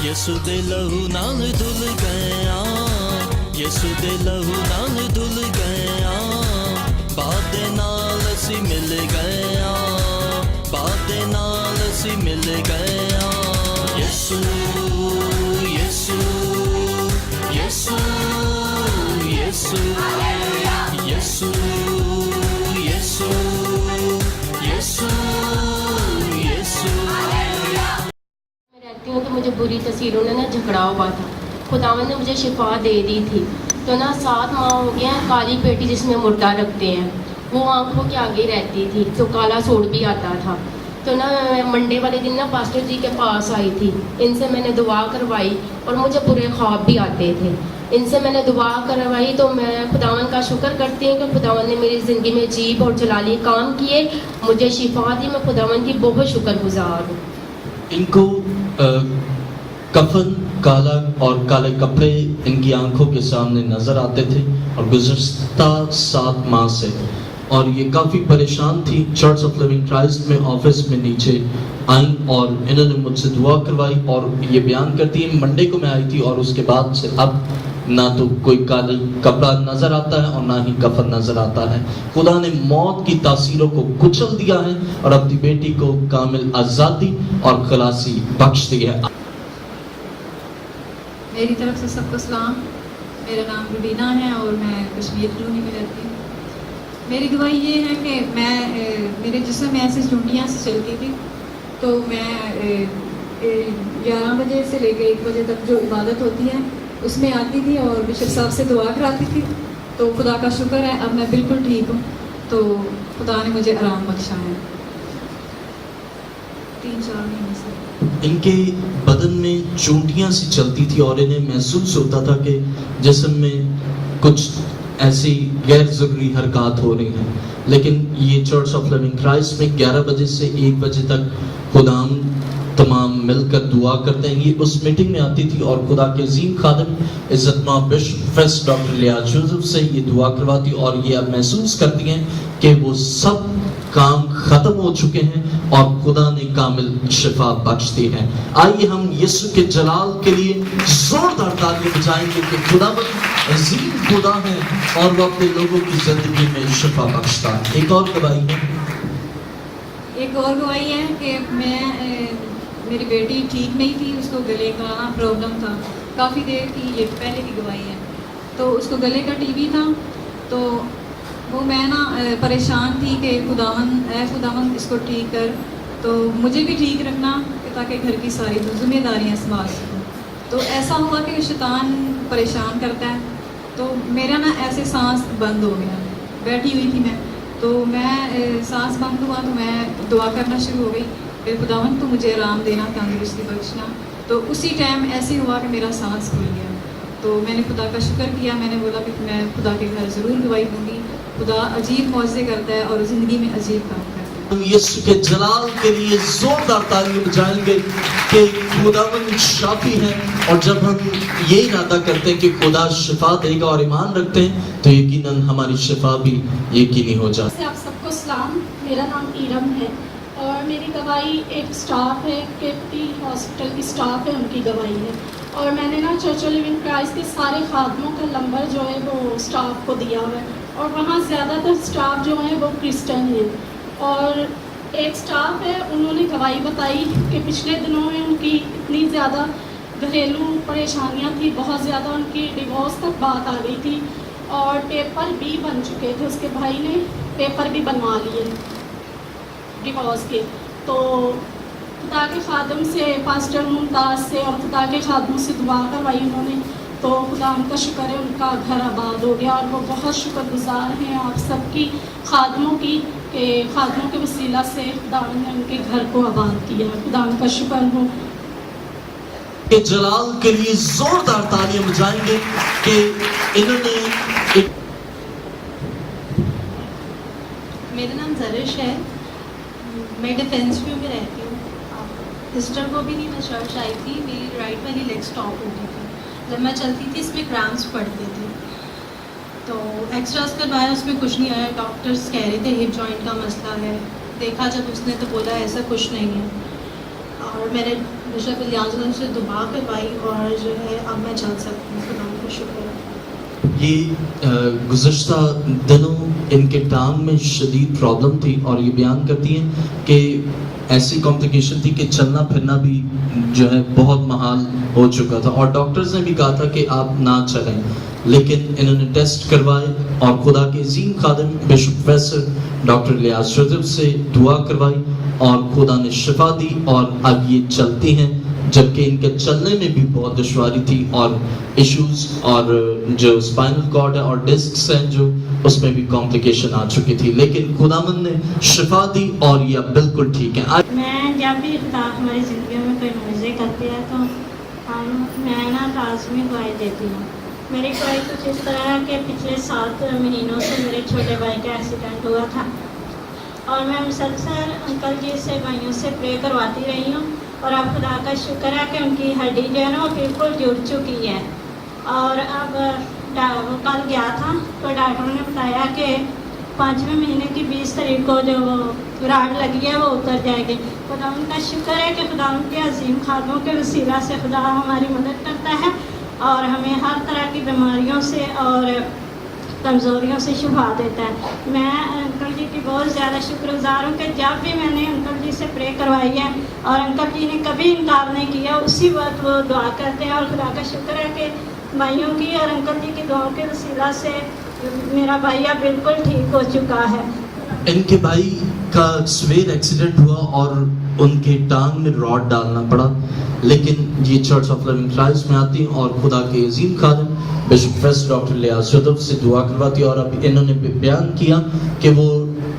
ਯਿਸੂ ਦੇ ਲਹੂ ਨਾਲ ਧੁਲ ਗਏ ਆ, ਯਿਸੂ ਦੇ ਲਹੂ ਨਾਲ ਧੁਲ ਗਏ ਆ, ਬਾਪ ਦੇ ਨਾਲ ਅਸੀਂ ਮਿਲ ਗਏ ਆ, ਬਾਪ ਦੇ ਨਾਲ ਅਸੀਂ ਮਿਲ ਗਏ ਆ। ਯਿਸੂ ਯਿਸੂ ਯਿਸੂ ਯਿਸੂ ਯਿਸੂ ਯਿਸੂ ਯਿਸੂ ਯਿਸੂ। रहती हूँ तो मुझे बुरी तस्वीरों ने ना झगड़ा हुआ था। खुदावन ने मुझे शिफा दे दी थी। तो ना 7 माह हो गया है, काली पेटी जिसमें मुर्दा रखते हैं वो आंखों के आगे रहती थी, तो काला सोड भी आता था। तो ना मंडे वाले दिन ना पास्टर जी के पास आई थी, इनसे मैंने दुआ करवाई और मुझे बुरे ख्वाब भी आते थे। इनसे मैंने दुआ करवाई तो मैं खुदावन का शुक्र करती हूँ कि खुदावन ने मेरी ज़िंदगी में अजीब और जलाली काम किए, मुझे शिफा दी। मैं खुदावन की बहुत शुक्रगुजार हूँ। इनको कफन काला और काले कपड़े इनकी आंखों के सामने नजर आते थे और गुज़श्ता 7 माह से, और ये काफ़ी परेशान थी। चर्च ऑफ लिविंग क्राइस्ट में ऑफिस में नीचे आई और इन्होंने मुझसे दुआ करवाई और ये बयान करती है मंडे को मैं आई थी और उसके बाद से अब ना तो कोई काला कपड़ा नजर आता है और ना ही कफन नजर आता है। खुदा ने मौत की तासीरों को कुचल दिया है और अपनी बेटी को कामिल आज़ादी और खलासी बख्श दी है। मेरी तरफ से सबको सलाम। मेरा नाम रुबीना है और मैं कश्मीर कॉलोनी में रहती हूँ। मेरी दुआई ये है कि मैं मेरे जिस्म में ऐसी चूंटियाँ से चलती थी, तो मैं 11 बजे से लेकर 1 बजे तक जो इबादत होती है उसमें आती थी और बिशप साहब से दुआ कराती थी। तो खुदा का शुक्र है अब मैं बिल्कुल ठीक हूँ, तो खुदा ने मुझे आराम बख्शा है 3-4 महीने से। इनके बदन में चूंटियां सी चलती थी और इन्हें महसूस होता था कि जिस्म में कुछ ऐसी गैर ज़रूरी हरकत हो रही हैं। लेकिन ये चर्च ऑफ लिविंग क्राइस्ट में 11 बजे से 1 बजे तक खुदाम तमाम मिलकर दुआ करते हैं। ये उस मीटिंग में आती थी और खुदा के अजीम खादिम इज़्ज़तमाब बिशप फेस्ट डॉक्टर लियाज यूसुफ से ये दुआ करवाती और ये अब महसूस करती हैं कि वो सब काम खत्म हो चुके हैं और खुदा ने कामिल शिफा बख्श दी है। आइए हम यीशु के जलाल के लिए जोरदार तालियां बजाएंगे कि खुदावंद अजीम खुदा है और वो अपने लोगों की जिंदगी में शिफा बख्शता है। एक और गवाही है, एक और गवाही है कि मेरी बेटी ठीक नहीं थी, उसको गले का प्रॉब्लम था काफ़ी देर की, ये पहले की गवाही है। तो उसको गले का टीबी था, तो वो मैं ना परेशान थी कि खुदावन इसको ठीक कर, तो मुझे भी ठीक रखना ताकि घर की सारी जिम्मेदारियाँ संभाल सकूँ। तो ऐसा हुआ कि शैतान परेशान करता है, तो मेरा ना ऐसे सांस बंद हो गया, बैठी हुई थी मैं, तो मैं सांस बंद हुआ तो मैं दुआ करना शुरू हो गई कि खुदावन तो मुझे आराम देना, तंदुरुस्ती बख्शना। तो उसी टाइम ऐसे हुआ कि मेरा सांस खुल गया, तो मैंने खुदा का शुक्र किया। मैंने बोला कि मैं खुदा के घर ज़रूर गवाही दूँगी। खुदा अजीब मौज़े करता है और ज़िंदगी में अजीब काम करता है। हम यीशु के जलाल के लिए जोरदार तालियां बजाएंगे कि खुदावंद शाफी है, और जब हम ये इरादा करते हैं कि खुदा शिफा देगा और ईमान रखते हैं तो यकीनन हमारी शिफा भी यकीनी हो जाती है। आप सबको सलाम। मेरा नाम ईरम है और मेरी गवाही एक स्टाफ है, केपी हॉस्पिटल की स्टाफ है, उनकी गवाही है। और मैंने ना चर्च ऑफ लिविंग क्राइस्ट के सारे खादमों का नंबर जो है वो स्टाफ को दिया हुआ है, और वहाँ ज़्यादातर स्टाफ जो है वो क्रिश्चियन है। और एक स्टाफ है, उन्होंने गवाही बताई कि पिछले दिनों में उनकी इतनी ज़्यादा घरेलू परेशानियाँ थी, बहुत ज़्यादा उनकी डिवोर्स तक बात आ गई थी और पेपर भी बन चुके थे। उसके भाई ने पेपर भी बनवा लिए डिवोर्स के। तो खुदा के खादम से, पास्टर मुमताज़ से और खुदा के खादमों से दुआ करवाई उन्होंने, तो खुदा उनका शुक्र है उनका घर आबाद हो गया। और वो बहुत शुक्रगुजार हैं आप सबकी खादमों की कि खादमों के वसीला से खुदा ने उनके घर को आबाद किया। खुदा उनका शुक्र हो। के जलाल के लिए जोरदार तालियां बजाएंगे कि इन्होंने मेरा नाम जरिश है, मैं डिफेंस व्यू में रहती हूँ। सिस्टर को भी नहीं, मैं चर्च आई थी, मेरी राइट वाली लेग स्टॉप हो गई थी। जब मैं चलती थी इसमें क्रैम्प्स पड़ते थे, तो एक्सरास करवाया, उसमें कुछ नहीं आया। डॉक्टर्स कह रहे थे हिप जॉइंट का मसला है। देखा जब उसने तो बोला ऐसा कुछ नहीं है। और मैंने बिशप इलियास गंज से दुआ करवाई और जो है अब मैं चल सकती हूँ, खुदा का शुक्र है। ये गुज़श्ता दिनों इनके टांग में शदीद प्रॉब्लम थी और ये बयान करती हैं कि ऐसी कॉम्प्लिकेशन थी कि चलना फिरना भी जो है बहुत महाल हो चुका था और डॉक्टर्स ने भी कहा था कि आप ना चलें, लेकिन इन्होंने टेस्ट करवाए और खुदा के अजीम खादिम bishop professor doctor Ilyas Joseph से दुआ करवाई और खुदा ने शिफा दी और अब ये चलती हैं, जबकि इनके चलने में भी बहुत दुश्वारी थी और इश्यूज और जो स्पाइनल कॉर्ड है और डिस्क्स हैं जो उसमें भी कॉम्प्लिकेशन आ चुकी थी, लेकिन खुदावंद ने शिफा दी और ये अब बिल्कुल ठीक है। मैं जब भी खुदा हमारी ज़िंदगी में कोई मुझे करते हैं तो मैं ना लाजमी दुआएं देती हूँ। मेरी दुआई कुछ इस तरह है कि पिछले 7 महीनों से मेरे छोटे भाई का एक्सीडेंट हुआ था और मैं मुसलसल अंकल जी से भाइयों से प्रे करवाती रही हूँ और अब खुदा का शुक्र है कि उनकी हड्डी जो है ना वो बिल्कुल जुड़ चुकी है और अब वो कल गया था तो डॉक्टर ने बताया कि 5वें महीने की 20 तारीख को जो राड लगी है वो उतर जाएगी। खुदा उनका शुक्र है कि खुदा उनके अजीम खादों के वसीला से खुदा हमारी मदद करता है और हमें हर तरह की बीमारियों से और कमज़ोरियों से शिफा देता है। मैं अंकल जी की बहुत ज़्यादा शुक्रगुजार हूँ कि जब भी मैंने अंकल जी से प्रे करवाई है और अंकल जी ने कभी इनकार नहीं किया, उसी वक्त वो दुआ करते हैं और खुदा का शुक्र है कि भाइयों की और अंकल जी की दुआओं के वसीला से मेरा भाई अब बिल्कुल ठीक हो चुका है। इनके भाई का सवेर एक्सीडेंट हुआ और उनके टांग में रॉड डालना पड़ा, लेकिन ये चर्च ऑफ लिविंग क्राइस्ट में आती और खुदा के अजीम खादिम bishop professor doctor Ilyas Joseph से दुआ करवाती और अब इन्होंने बयान किया कि वो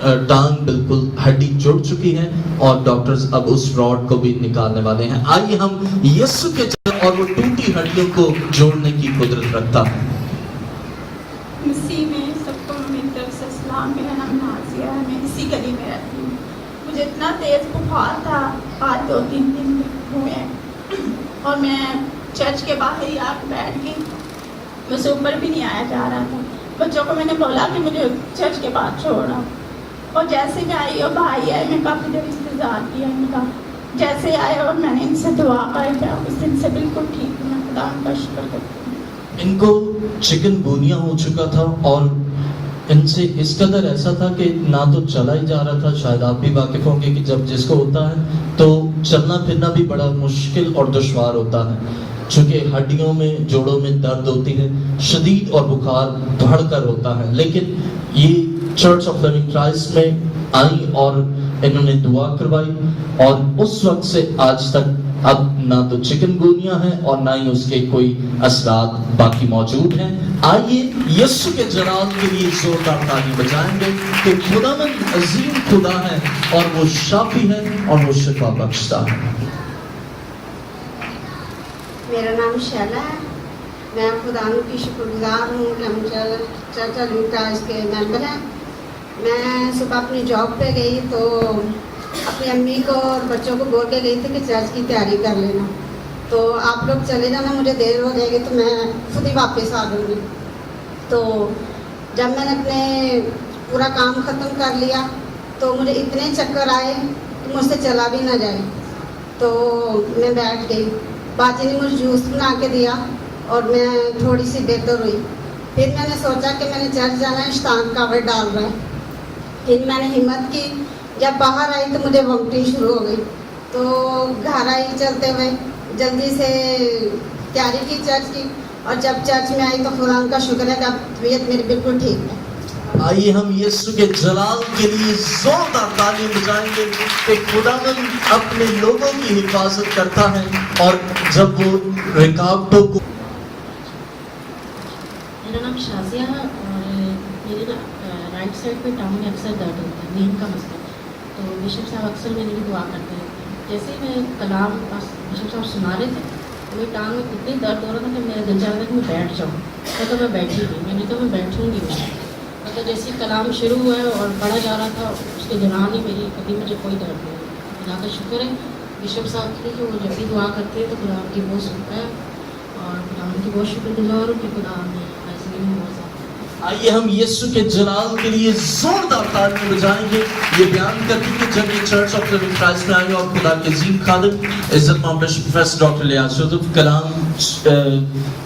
टांग बिल्कुल हड्डी जुड़ चुकी है और डॉक्टर्स अब उस रॉड को भी निकालने वाले हैं। आइए हम यीशु के और वो टूटी हड्डियों को जोड़ने की कुदरत रखता है। मसीह में सबको मेरी तरफ से सलाम। मेरा नाम नाजिया है, मैं इसी गली में रहती हूँ। मुझे इतना तेज़ बुखार था, आज 2-3 दिन हुए हैं और मैं चर्च के बाहर ही आकर बैठ गई, मुझसे ऊपर भी नहीं आया जा रहा था। बच्चों को मैंने बोला कि मुझे चर्च के बाहर छोड़ो और जैसे मैं आई और भाई आए, मैं काफ़ी देर इंतज़ार किया इनका, जैसे आए और मैंने इनसे दुआ कर उस दिन से बिल्कुल ठीक हूँ। मैं खुदा का शुक्र करती हूँ। इनको चिकनगुनिया हो चुका था और इनसे इस कदर ऐसा था कि ना तो चला ही जा रहा था। शायद आप भी वाकिफ होंगे कि जब जिसको होता है तो चलना फिरना भी बड़ा मुश्किल और दुश्वार होता है, चूँकि हड्डियों में जोड़ों में दर्द होती है शदीद और बुखार बढ़कर होता है। लेकिन ये चर्च ऑफ लिविंग क्राइस्ट में आई और इन्होंने दुआ करवाई और उस वक्त से आज तक अब ना तो चिकनगुनिया है और ना ही उसके कोई असरात बाकी मौजूद हैं। आइए यीशु के जलाल के लिए जोरदार ताली बजाएंगे कि खुदावंद अजीम खुदा है और वो शाफी है और वो शिफा बख्शता है। मेरा नाम शैला है, मैं खुदा की शुक्रगुजार हूँ कि हम चर्च ऑफ लिविंग क्राइस्ट के मेंबर हैं। मैं सुबह अपनी जॉब पे गई तो अपनी अम्मी को और बच्चों को बोल के गई थी कि चर्च की तैयारी कर लेना, तो आप लोग चले जाना, मुझे देर हो जाएगी तो मैं खुद ही वापस आ लूँगी। तो जब मैंने अपने पूरा काम ख़त्म कर लिया तो मुझे इतने चक्कर आए कि मुझसे चला भी ना जाए, तो मैं बैठ गई। बाजी ने मुझे जूस बना के दिया और मैं थोड़ी सी बेहतर हुई। फिर मैंने सोचा कि मैंने चर्च जाना है, शैतान कावड़ डाल रहा है। फिर मैंने हिम्मत की, जब बाहर आई तो मुझे वोमिटिंग शुरू हो गई, तो घर आई चलते हुए जल्दी से तैयारी की चर्च की और जब चर्च में आई तो खुदा का शुक्र है कि अब तबीयत मेरी बिल्कुल ठीक है। आइए हम यीशु के जलाल के लिए जोरदार ताली बजाएंगे कि खुदावंद अपने लोगों की हिफाजत करता है और जब वो रुकावटों को। मेरा नाम शाजिया है और मेरे राइट साइड पे टांग में अक्सर दर्द होता है, नींद का मसला। तो बिशप साहब अक्सर मेरे लिए दुआ करते रहते हैं। जैसे ही मैं कलाम बिशप साहब सुना रहे थे तो मेरी टांग में इतनी दर्द हो रहा था कि मेरा दिल चाह रहा था कि मैं बैठ जाऊँ, तो मैं बैठी नहीं, मैंने तो मैं बैठूँगी नहीं। मतलब जैसे ही कलाम शुरू हुआ है और पढ़ा जा रहा था उसके दौरान ही मेरी कभी मुझे कोई दर्द नहीं हुआ। खुदा का शुक्र है बिशप साहब की कि वो जब भी दुआ करते हैं तो खुदा उनकी बहुत सुनता है और खुदा उनकी बहुत शुक्रगुजार हूँ कि खुदा हमें ऐसे में बहुत ज़्यादा آئیے ہم یسوع کے جلال کے لیے زوردار تالیاں بجائیں گے. یہ بیان کرتی کہ جب یہ چرچ آف لیونگ کرائسٹ میں آئی اور خدا کے عظیم خادم عزت مآب بشپ پروفیسر ڈاکٹر الیاس یوسف کلام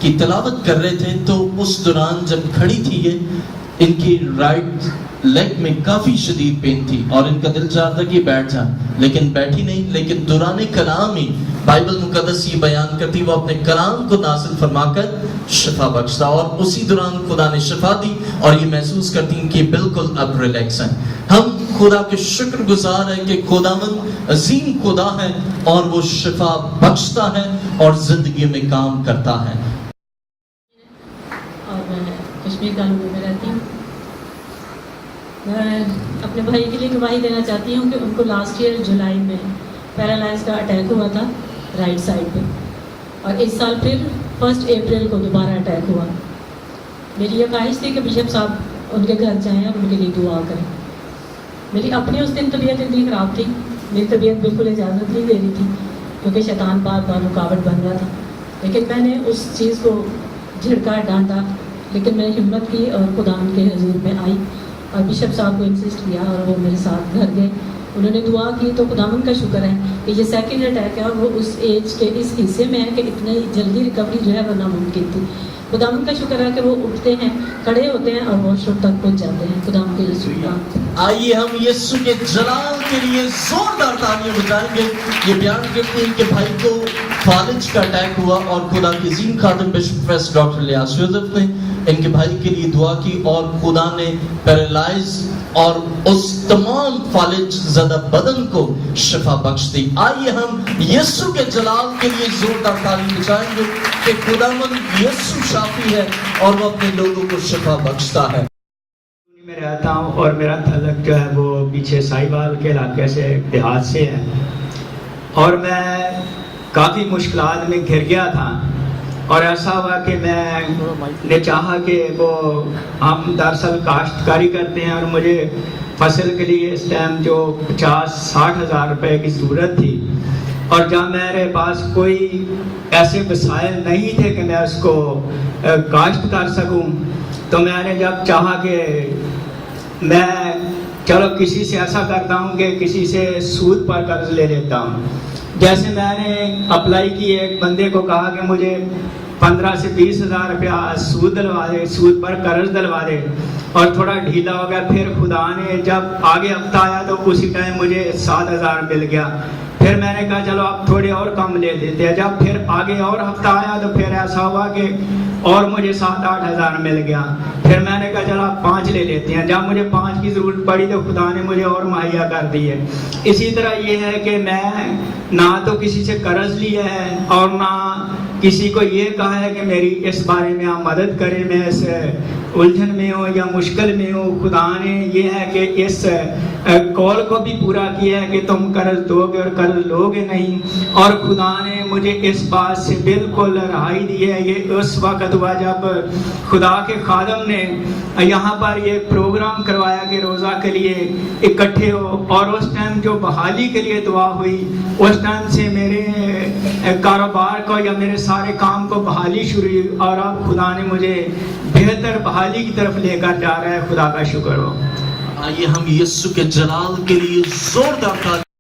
کی تلاوت کر رہے تھے تو اس دوران جب کھڑی تھی یہ ان کی رائٹ لیگ میں کافی شدید پین تھی اور ان کا دل چاہتا کہ بیٹھ جائیں لیکن بیٹھی نہیں. لیکن دوران کلام ہی بائبل مقدس یہ بیان کرتی وہ اپنے کلام کو نازل فرما کر شفا بخشتا اور اسی دوران خدا نے شفا دی اور یہ محسوس کرتی ہیں کہ بالکل اب ریلیکس ہیں. ہم خدا کے شکر گزار ہیں کہ خداوند عظیم خدا ہے اور وہ شفا بخشتا ہے اور زندگی میں کام کرتا ہے. اور میں کشمیر کالونی میں رہتی ہوں. میں اپنے بھائی کے لیے گواہی دینا چاہتی ہوں کہ ان کو لاسٹ ایئر جولائی میں پیرالائز کا اٹیک ہوا تھا رائٹ سائڈ پہ اور اس سال پھر 1 اپریل کو دوبارہ اٹیک ہوا. میری یہ خواہش تھی کہ بشپ صاحب ان کے گھر جائیں اور ان کے لیے دعا کریں. میری اپنی اس دن طبیعت اتنی خراب تھی, میری طبیعت بالکل اجازت نہیں دے رہی تھی کیونکہ شیطان بار بار رکاوٹ بن رہا تھا. لیکن میں نے اس چیز کو جھڑکا ڈانٹا لیکن میں نے ہمت کی اور خدا ان کے حضور میں آئی اور بشپ صاحب کو انسسٹ کیا اور وہ میرے ساتھ گھر گئے. انہوں نے دعا کی تو خداوند کا شکر ہے کہ یہ سیکنڈ اٹیک ہے اور وہ اس ایج کے اس حصے میں ہے کہ اتنی جلدی ریکوری جو ہے وہ ناممکن تھی. خداوند کا شکر ہے کہ وہ اٹھتے ہیں, کھڑے ہوتے ہیں اور واش روم تک پہنچ جاتے ہیں. خداوند کے یسوع کا. آئیے ہم یسوع کے جلال کے لیے زوردار تالیاں بجائیں گے. یہ بیان کرتے ہیں کہ بھائی کو فالج کا اٹیک ہوا اور خدا کے عظیم خادم بشپ پروفیسر ڈاکٹر الیاس یوسف نے ان کے بھائی کے لیے دعا کی اور خدا نے پیرالائز اور اس تمام فالج زدہ بدن کو شفا بخش دی. آئیے ہم یسوع کے جلال کے لیے زوردار تالیاں بجائیں گے کہ خداوند یسوع شافی ہے اور وہ اپنے لوگوں کو شفا بخشتا ہے. میں رہتا ہوں اور میرا تعلق جو ہے وہ پیچھے سائبال کے علاقے سے دیہات سے ہے اور میں کافی مشکلات میں گھر گیا تھا اور ایسا ہوا کہ میں نے چاہا کہ وہ ہم دراصل کاشتکاری کرتے ہیں اور مجھے فصل کے لیے اس ٹائم جو 50-60 ہزار روپے کی ضرورت تھی اور جب میرے پاس کوئی ایسے وسائل نہیں تھے کہ میں اس کو کاشت کر سکوں تو میں نے جب چاہا کہ میں چلو کسی سے ایسا کرتا ہوں کہ کسی سے سود پر قرض لے لیتا ہوں. جیسے میں نے اپلائی کی ایک بندے کو کہا کہ مجھے 15 سے 20 ہزار روپیہ سود دلوا دے, سود پر قرض دلوا دے اور تھوڑا ڈھیلا ہو گیا. پھر خدا نے جب آگے ہفتہ آیا تو اسی ٹائم مجھے 7,000 مل گیا. پھر میں نے کہا چلو اب تھوڑے اور کم لے دیتے ہیں. جب پھر آگے اور ہفتہ آیا تو پھر ایسا ہوا کہ اور مجھے 7-8 ہزار مل گیا. پھر میں نے کہا چلو آپ 5 لے لیتے ہیں. جب مجھے 5 کی ضرورت پڑی تو خدا نے مجھے اور مہیا کر دی ہے. اسی طرح یہ ہے کہ میں نہ تو کسی سے قرض لیا ہے اور نہ کسی کو یہ کہا ہے کہ میری اس بارے میں آپ مدد کریں, میں اس الجھن میں ہوں یا مشکل میں ہوں. خدا نے یہ ہے کہ اس کال کو بھی پورا کیا ہے کہ تم قرض دو گے اور قرض لو گے نہیں, اور خدا نے مجھے اس بات سے بالکل رہائی دی ہے. یہ اس وقت ہوا جب خدا کے خادم نے یہاں پر یہ پروگرام کروایا کہ روزہ کے لیے اکٹھے ہو اور اس ٹائم جو بحالی کے لیے دعا ہوئی اس ٹائم سے میرے کاروبار کو یا میرے سارے کام کو بحالی شروع ہوئی اور اب خدا نے مجھے بہتر بحالی کی طرف لے کر جا رہا ہے. خدا کا شکر ہو. آئیے ہم یسوع کے جلال کے لیے زوردار